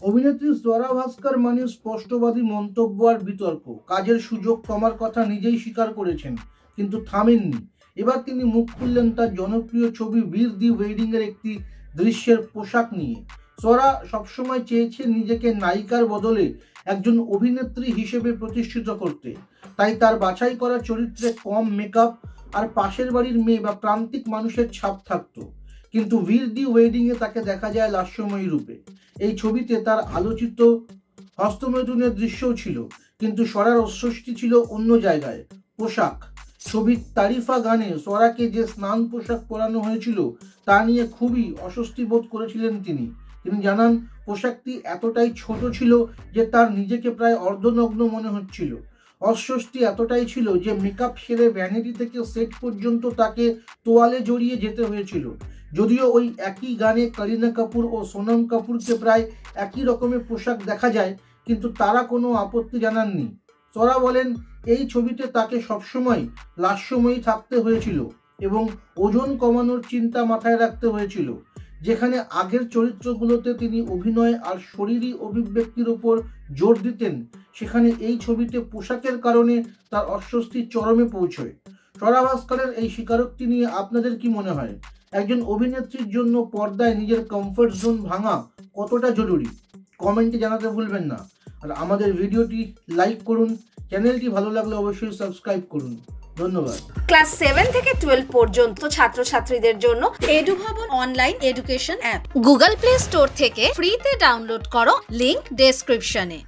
অভিনেত্রী স্বরা ভাস্কর মানে স্পষ্টবাদী মন্তব্য আর বিতর্ক। কাজের সুযোগ কমার কথা নিজেই স্বীকার করেছেন, কিন্তু থামেননি। এবার তিনি মুখ খুললেন তার জনপ্রিয় ছবি বীর দি ওয়েডিং এর একটি দৃশ্যের পোশাক নিয়ে। স্বরা সবসময় চেয়েছেন নিজেকে নায়িকার বদলে একজন অভিনেত্রী হিসেবে প্রতিষ্ঠিত করতে, তাই তার বাছাই করা চরিত্রে কম মেকআপ আর পাশের বাড়ির মেয়ে বা প্রান্তিক মানুষের ছাপ থাকতো। কিন্তু বীর দি ওয়েডিং এ তাকে দেখা যায় লাস্যময়ী রূপে। এই ছবিতে তার আলোচিত হস্তমৈথুনের দৃশ্যও ছিল, কিন্তু স্বরার অস্বস্তি ছিল অন্য জায়গায়, পোশাক। ছবির তারিফা গানে স্বরাকে যে স্নান পোশাক পরানো হয়েছিল তা নিয়ে খুবই অস্বস্তি বোধ করেছিলেন তিনি। তিনি জানান, পোশাকটি এতটাই ছোট ছিল যে তার নিজেকে প্রায় অর্ধনগ্ন মনে হচ্ছিল। অস্বস্তি এতটাই ছিল যে মেকআপ সেরে ভ্যানিটি থেকে সেট পর্যন্ত তাকে তোয়ালে জড়িয়ে যেতে হয়েছিল। যদিও ওই একই গানে করিনা কাপুর ও সোনম কাপুরকে প্রায় একই রকমের পোশাক দেখা যায়, কিন্তু তারা কোনো আপত্তি জানাননি। স্বরা বলেন, এই ছবিতে তাকে সবসময় লাস্যময়ী থাকতে হয়েছিল এবং ওজন কমানোর চিন্তা মাথায় রাখতে হয়েছিল। যেখানে আগের চরিত্রগুলোতে তিনি অভিনয় আর শরীরী অভিব্যক্তির উপর জোর দিতেন, সেখানে এই ছবিতে পোশাকের কারণে তার অস্বস্তি চরমে পৌঁছয়। স্বরা ভাস্করের এই স্বীকারোক্তি নিয়ে আপনাদের কি মনে হয়? একজন অভিনেত্রীর জন্য পর্দায় নিজের কমফর্ট জোন ভাঙা কতটা জরুরি? কমেন্টে জানাতে ভুলবেন না। আর আমাদের ভিডিওটি লাইক করুন, চ্যানেলটি ভালো লাগলে অবশ্যই সাবস্ক্রাইব করুন। ধন্যবাদ। ক্লাস 7 থেকে 12 পর্যন্ত ছাত্রছাত্রীদের জন্য Edubhavan online education app Google play store থেকে ফ্রিতে ডাউনলোড করো, লিংক ডেসক্রিপশনে।